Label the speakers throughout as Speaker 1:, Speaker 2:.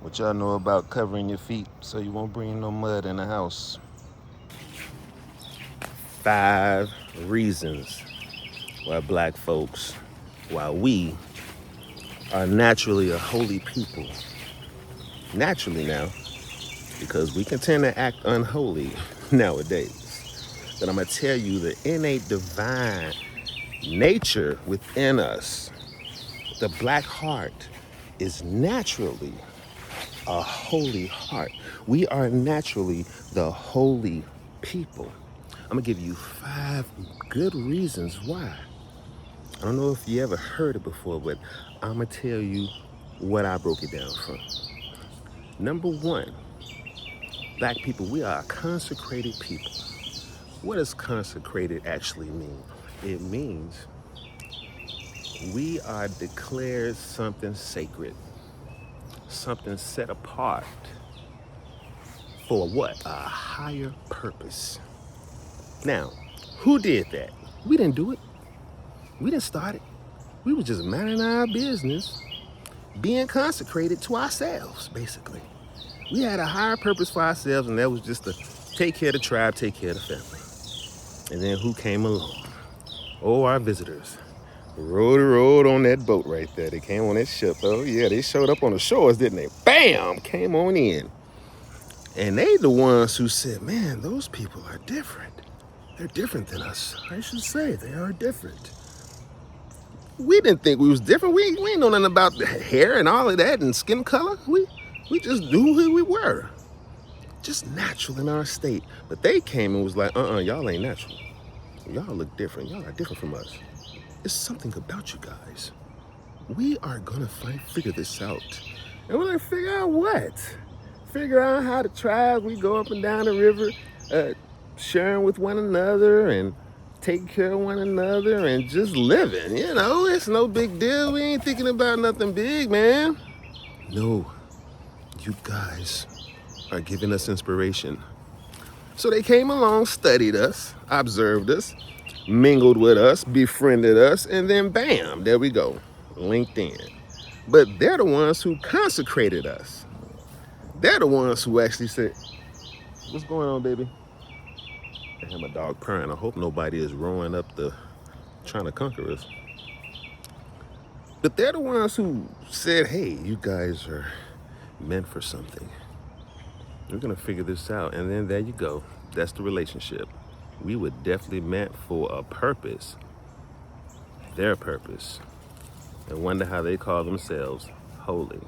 Speaker 1: What y'all know about covering your feet so you won't bring no mud in the house? 5 reasons why black folks, why we are naturally a holy people. Naturally now, because we can tend to act unholy nowadays. But I'm going to tell you the innate divine nature within us, the black heart, is naturally a holy heart. We are naturally the holy people. I'm gonna give you 5 good reasons why. I don't know if you ever heard it before, but I'm gonna tell you what I broke it down from. Number 1, black people, we are a consecrated people. What does consecrated actually mean? It means we are declared something sacred, something set apart for what? A higher purpose. Now, who did that? We didn't do it. We didn't start it. We were just minding our business, being consecrated to ourselves, basically. We had a higher purpose for ourselves, and that was just to take care of the tribe, take care of the family. And then who came along? Oh, our visitors. Rode on that boat right there. They came on that ship. Oh, yeah, they showed up on the shores, didn't they? Bam! Came on in. And they the ones who said, man, those people are different. They're different than us. I should say they are different. We didn't think we was different. We ain't know nothing about the hair and all of that and skin color. We just knew who we were. Just natural in our state. But they came and was like, y'all ain't natural. Y'all look different. Y'all are different from us. There's something about you guys. We are gonna figure this out. And we're gonna figure out what? Figure out how the tribes, we go up and down the river, sharing with one another and taking care of one another and just living. It's no big deal. We ain't thinking about nothing big, man. No, you guys are giving us inspiration. So they came along, studied us, observed us, mingled with us, befriended us, and then bam, there we go, linked in. But they're the ones who consecrated us. They're the ones who actually said, what's going on, baby? I have my dog purring. I hope nobody is rowing up trying to conquer us. But they're the ones who said, hey, you guys are meant for something. We're gonna figure this out. And then there you go. That's the relationship. We were definitely meant for a purpose, their purpose. And wonder how they call themselves holy.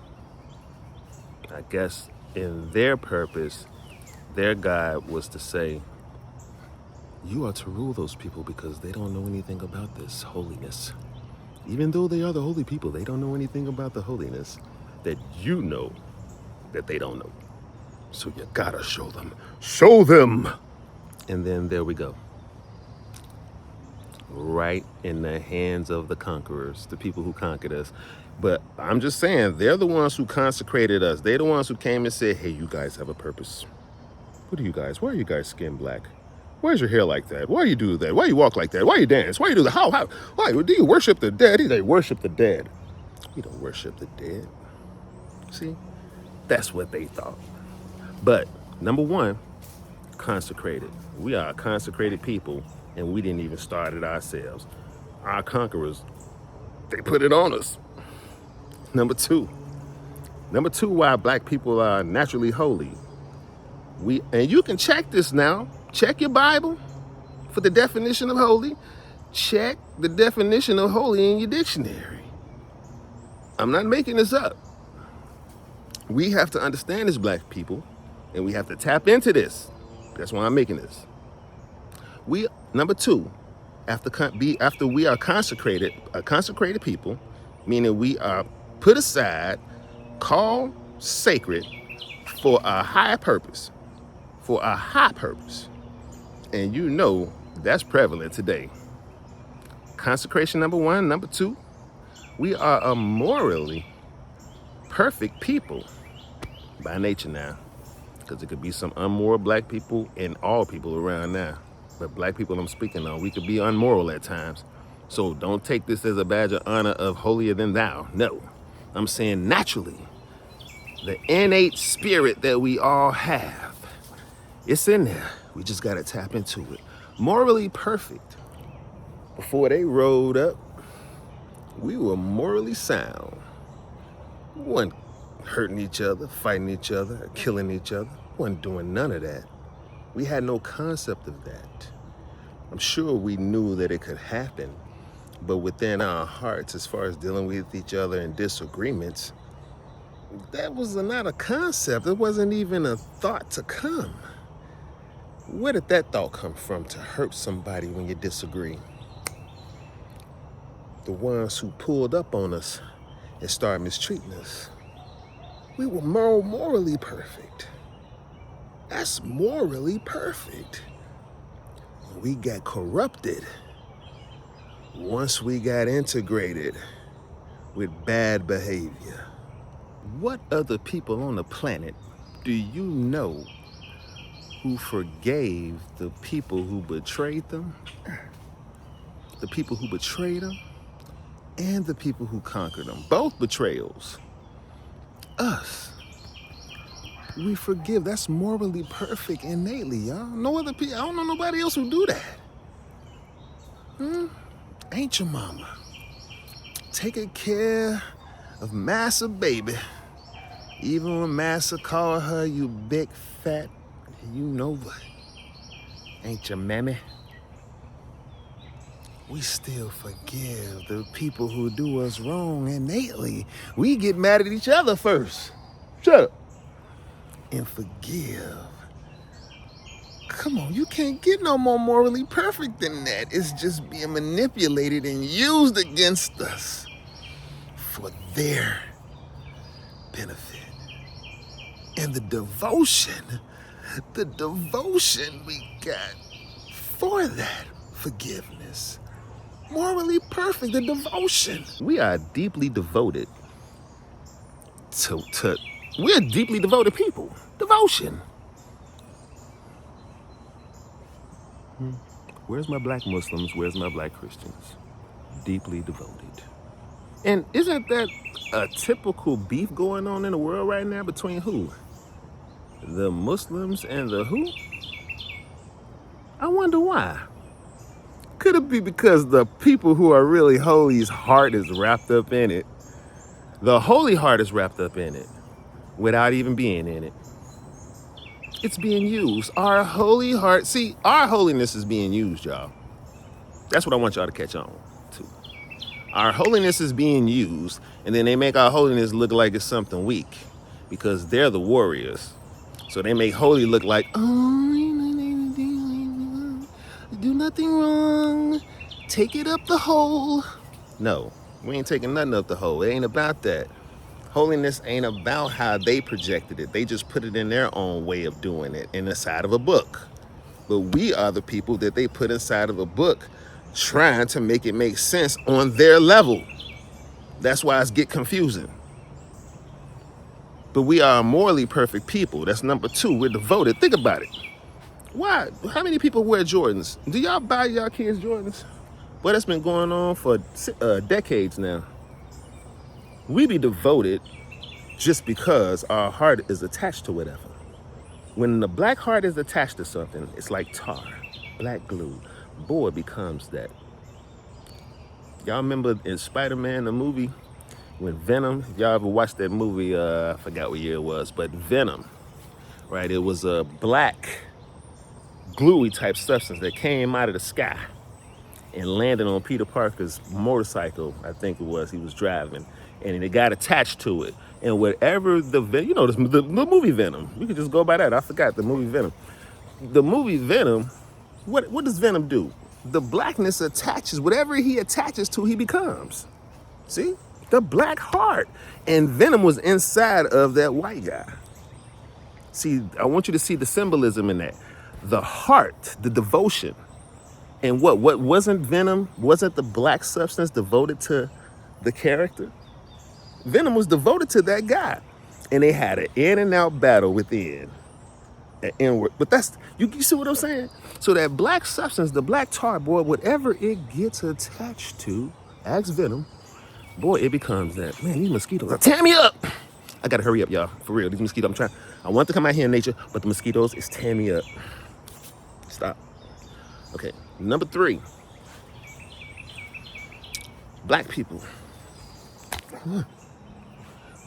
Speaker 1: I guess in their purpose, their God was to say, you are to rule those people because they don't know anything about this holiness. Even though they are the holy people, they don't know anything about the holiness that you know that they don't know. So you gotta show them. Show them! And then there we go. Right in the hands of the conquerors, the people who conquered us. But I'm just saying, they're the ones who consecrated us. They're the ones who came and said, hey, you guys have a purpose. What are you guys? Why are you guys skin black? Why is your hair like that? Why do you do that? Why you walk like that? Why you dance? Why you do that? Why do you worship the dead? They worship the dead. We don't worship the dead. See, that's what they thought. But number 1, consecrated. We are a consecrated people, and we didn't even start it ourselves. Our conquerors, they put it on us. Number two, why black people are naturally holy. And you can check this now. Check your Bible for the definition of holy. Check the definition of holy in your dictionary. I'm not making this up. We have to understand as black people, and we have to tap into this. That's why I'm making this. Number 2, after we are consecrated, a consecrated people, meaning we are put aside, called sacred for a high purpose, and that's prevalent today. Consecration, number 1. Number 2, we are a morally perfect people by nature now, because there could be some unmoral black people and all people around now. But black people I'm speaking on, we could be unmoral at times. So don't take this as a badge of honor of holier than thou. No, I'm saying naturally, The innate spirit that we all have. It's in there. We just gotta tap into it. Morally perfect. Before they rolled up, we were morally sound. We weren't hurting each other, fighting each other, killing each other. We weren't doing none of that. We had no concept of that. I'm sure we knew that it could happen, but within our hearts, as far as dealing with each other in disagreements, that was not a concept. It wasn't even a thought to come. Where did that thought come from, to hurt somebody when you disagree? The ones who pulled up on us and started mistreating us. We were morally perfect. That's morally perfect. We got corrupted once we got integrated with bad behavior. What other people on the planet do you know who forgave the people who betrayed them, the people who betrayed them, and the people who conquered them? Both betrayals. Us. We forgive. That's morally perfect innately, y'all. No other people. I don't know nobody else who do that. Ain't your mama taking care of Massa baby, even when Massa call her you big fat, you know what? Ain't your mammy? We still forgive the people who do us wrong innately. We get mad at each other first. Shut up. And forgive. Come on, you can't get no more morally perfect than that. It's just being manipulated and used against us for their benefit. And the devotion we got for that forgiveness. Morally perfect, the devotion. We are deeply devoted we're deeply devoted people. Devotion. Where's my black Muslims? Where's my black Christians? Deeply devoted. And isn't that a typical beef going on in the world right now between who? The Muslims and the who? I wonder why. Could it be because the people who are really holy's heart is wrapped up in it? The holy heart is wrapped up in it without even being in it. It's being used. Our holy heart, see, our holiness is being used, y'all. That's what I want y'all to catch on to. Our holiness is being used, and then they make our holiness look like it's something weak because they're the warriors. So they make holy look like, oh, do nothing wrong. Take it up the hole. No, we ain't taking nothing up the hole. It ain't about that. Holiness ain't about how they projected it. They just put it in their own way of doing it in the side of a book. But we are the people that they put inside of a book trying to make it make sense on their level. That's why it's get confusing. But we are a morally perfect people. That's number two. We're devoted. Think about it. Why? How many people wear Jordans? Do y'all buy y'all kids Jordans? Well, that's been going on for decades now. We be devoted just because our heart is attached to whatever. When the black heart is attached to something, it's like tar, black glue. Boy, it becomes that. Y'all remember in Spider-Man, the movie, when Venom, y'all ever watched that movie, I forgot what year it was, but Venom, right? It was a black, gluey type substance that came out of the sky and landed on Peter Parker's motorcycle, I think it was, he was driving, and it got attached to it. And whatever the movie Venom, we could just go by that. I forgot the movie Venom. The movie Venom, what does Venom do? The blackness attaches, whatever he attaches to, he becomes. See? The black heart. And Venom was inside of that white guy. See, I want you to see the symbolism in that. The heart, the devotion. And what wasn't Venom, wasn't the black substance devoted to the character? Venom was devoted to that guy. And they had an in and out battle within. An inward. But that's, you see what I'm saying? So that black substance, the black tar, boy, whatever it gets attached to, ask Venom, boy, it becomes that. Man, these mosquitoes are tearing me up. I gotta hurry up, y'all. For real, these mosquitoes, I want to come out here in nature, but the mosquitoes is tearing me up. Stop. Okay, number 3. Black people.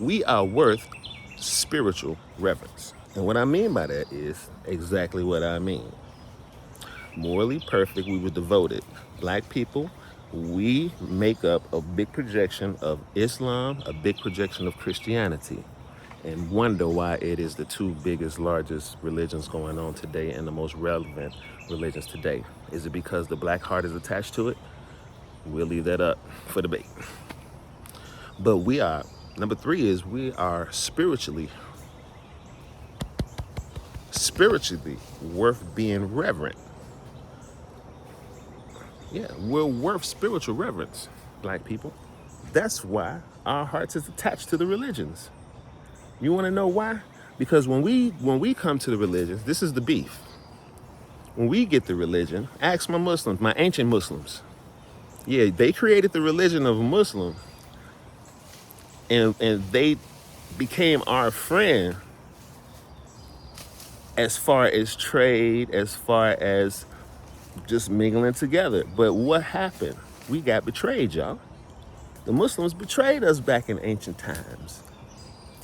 Speaker 1: We are worth spiritual reverence. And what I mean by that is exactly what I mean. Morally perfect, we were devoted. Black people, we make up a big projection of Islam, a big projection of Christianity, and wonder why it is the 2 biggest, largest religions going on today and the most relevant religions today. Is it because the black heart is attached to it? We'll leave that up for debate. But number 3 is we are spiritually worth being reverent. Yeah, we're worth spiritual reverence, black people. That's why our hearts is attached to the religions. You want to know why? Because when we come to the religions, this is the beef. When we get the religion, ask my Muslims, my ancient Muslims. Yeah, they created the religion of a Muslim, and they became our friend as far as trade, as far as just mingling together. But what happened? We got betrayed, y'all. The Muslims betrayed us back in ancient times.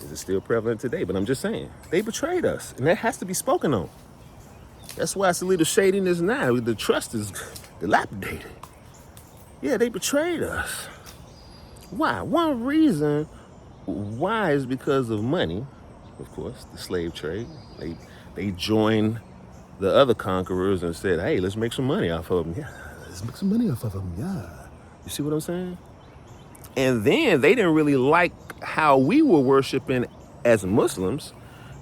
Speaker 1: Is it still prevalent today? But I'm just saying, they betrayed us, and that has to be spoken on. That's why it's a little shadiness now. The trust is dilapidated. Yeah, they betrayed us. Why? One reason why is because of money, of course, the slave trade. They joined the other conquerors and said, hey, let's make some money off of them. Yeah, let's make some money off of them, yeah. You see what I'm saying? And then they didn't really like how we were worshiping as Muslims,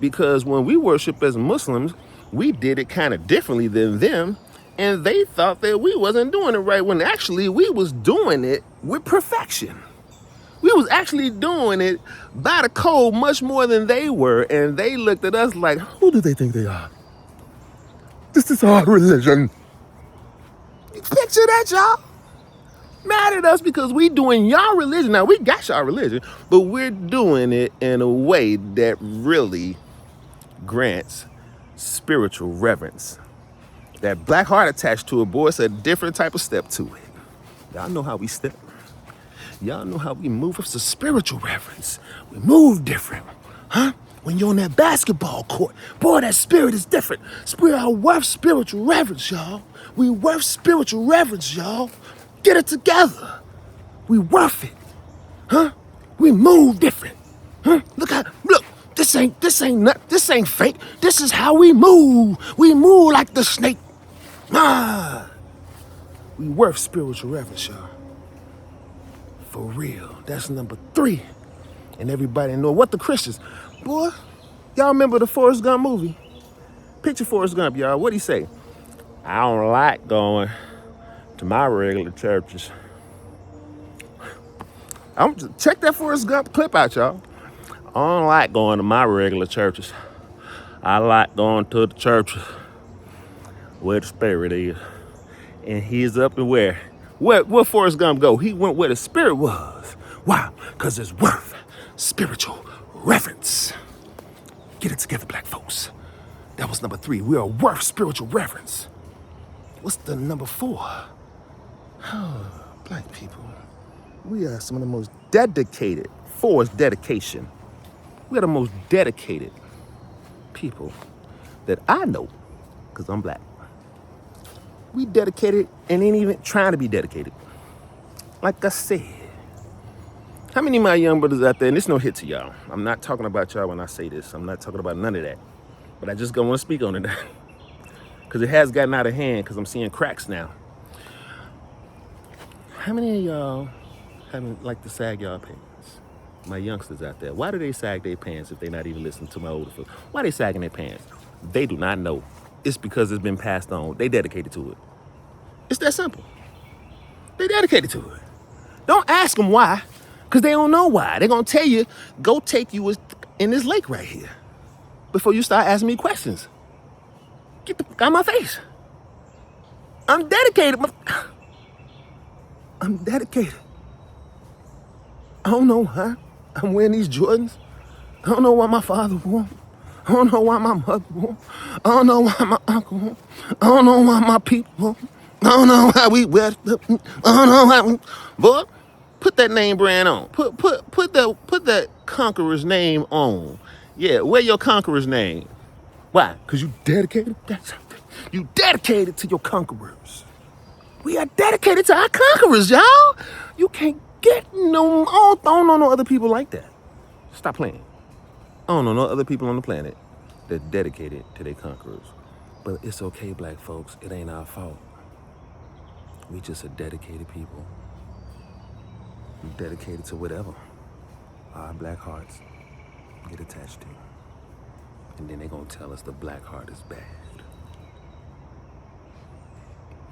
Speaker 1: because when we worship as Muslims, we did it kind of differently than them, and they thought that we wasn't doing it right, when actually we was doing it with perfection. We was actually doing it by the code much more than they were, and they looked at us like, who do they think they are? This is our religion. You picture that, y'all? Mad at us because we doing y'all religion. Now, we got y'all religion, but we're doing it in a way that really grants spiritual reverence. That black heart attached to it, boy, it's a different type of step to it. Y'all know how we step. Y'all know how we move. It's a spiritual reverence. We move different, huh? When you're on that basketball court, boy, that spirit is different. Spirit are worth spiritual reverence, y'all. We worth spiritual reverence, y'all. Get it together. We worth it, huh? We move different, huh? Look. This ain't fake. This is how we move. We move like the snake. We worth spiritual reverence, y'all. For real. That's number 3. And everybody know what the Christians. Boy, y'all remember the Forrest Gump movie? Picture Forrest Gump, y'all. What'd he say? I don't like going to my regular churches. Check that Forrest Gump clip out, y'all. I don't like going to my regular churches. I like going to the churches where the spirit is. And he's up and where Forrest Gump go? He went where the spirit was. Why? Because it's worth spiritual reverence. Get it together, black folks. That was number 3. We are worth spiritual reverence. What's the number 4? Black people. We are some of the most dedicated. 4 is dedication. We are the most dedicated people that I know, because I'm black. We dedicated and ain't even trying to be dedicated. Like I said. How many of my young brothers out there, and this no hit to y'all. I'm not talking about y'all when I say this. I'm not talking about none of that. But I just don't want to speak on it. Because it has gotten out of hand, because I'm seeing cracks now. How many of y'all haven't like to sag y'all pants? My youngsters out there. Why do they sag their pants if they're not even listening to my older folks? Why they sagging their pants? They do not know. It's because it's been passed on. They dedicated to it. It's that simple. They dedicated to it. Don't ask them why, because they don't know why. They're going to tell you, go take you in this lake right here before you start asking me questions. Get the fuck out of my face. I'm dedicated. I'm dedicated. I don't know, huh? I'm wearing these Jordans. I don't know why my father won. I don't know why my mother won. I don't know why my uncle won. I don't know why my people won. I don't know why we wet. I don't know why we. Boy, put that name brand on. Put that conqueror's name on. Yeah, wear your conqueror's name. Why? Because you dedicated. That's something. You dedicated to your conquerors. We are dedicated to our conquerors, y'all. You can't get no. I don't know no other people like that. Stop playing. I don't know no other people on the planet that dedicated to their conquerors. But it's okay, black folks. It ain't our fault. We just a dedicated people. We dedicated to whatever our black hearts get attached to. And then they're going to tell us the black heart is bad.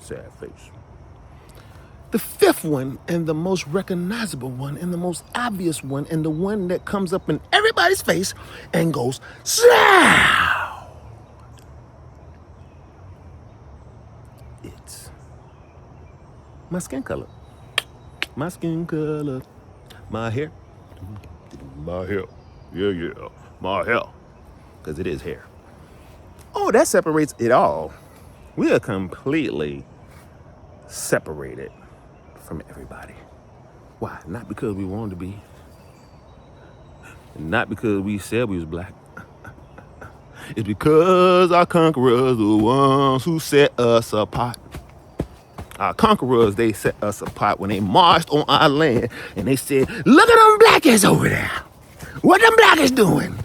Speaker 1: Sad face. The fifth one, and the most recognizable one, and the most obvious one, and the one that comes up in everybody's face and goes, Slow! It's my skin color. My skin color. My hair. My hair. Yeah. My hair. Because it is hair. Oh, that separates it all. We are completely separated from everybody. Why? Not because we wanted to be. Not because we said we was black. It's because our conquerors are the ones who set us apart. Our conquerors, they set us apart when they marched on our land and they said, look at them blackers over there. What them blackers doing?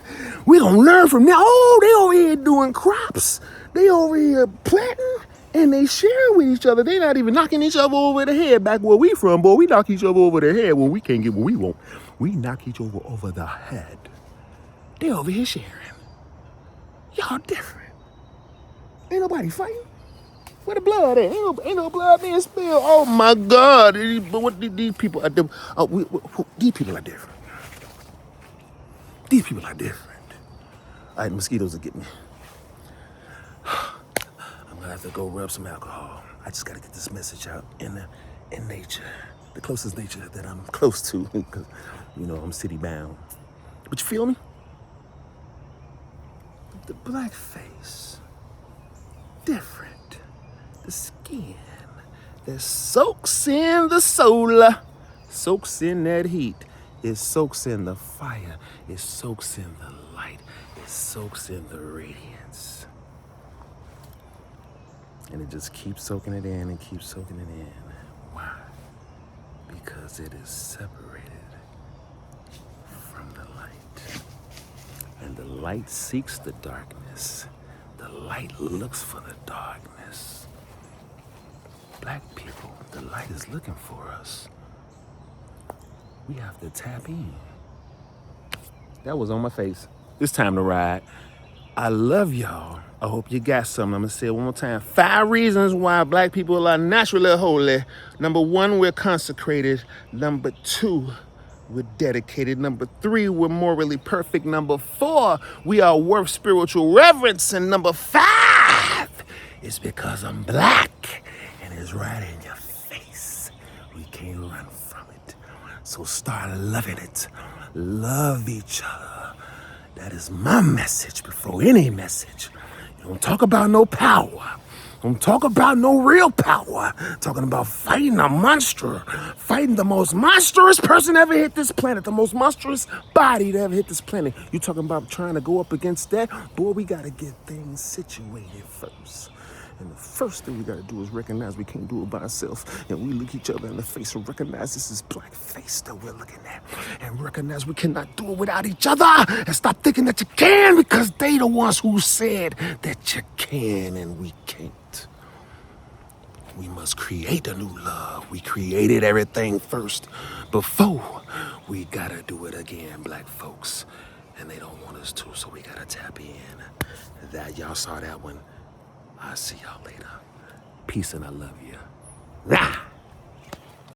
Speaker 1: We gonna learn from them. Oh, they over here doing crops. They over here planting and they share with each other. They not even knocking each other over the head. Back where we from, boy, we knock each other over the head when we can't get what we want. We knock each other over the head. They over here sharing. Y'all different. Ain't nobody fighting. Where the blood at? Ain't no blood being spilled. Oh my God! But what these people are doing? These people are different. These people are different. All right, mosquitoes will get me. I'm gonna have to go rub some alcohol. I just gotta get this message out in nature, the closest nature that I'm close to, because I'm city bound. But you feel me? The black face, different. The skin that soaks in the soul, soaks in that heat. It soaks in the fire. It soaks in the light. It soaks in the radiance. And it just keeps soaking it in and keeps soaking it in. Why? Because it is separated from the light. And the light seeks the darkness. The light looks for the darkness. Black people, the light is looking for us. We have to tap in. That was on my face. It's time to ride. I love y'all. I hope you got something. I'm going to say it one more time. 5 reasons why black people are naturally holy. Number 1, we're consecrated. Number 2, we're dedicated. Number 3, we're morally perfect. Number 4, we are worth spiritual reverence. And number 5, it's because I'm black. And it's right in your face. We can't run from it. So start loving it. Love each other. That is my message before any message. You don't talk about no power. Don't talk about no real power. Talking about fighting a monster. Fighting the most monstrous person ever hit this planet. The most monstrous body to ever hit this planet. You talking about trying to go up against that? Boy, we got to get things situated first. And the first thing we got to do is recognize we can't do it by ourselves. And we look each other in the face and recognize this is black face that we're looking at. And recognize we cannot do it without each other. And stop thinking that you can, because they the ones who said that you can and we can't. We must create a new love. We created everything first before we got to do it again, black folks. And they don't want us to, so we got to tap in. That y'all saw that one. I'll see y'all later. Peace and I love you. Rah!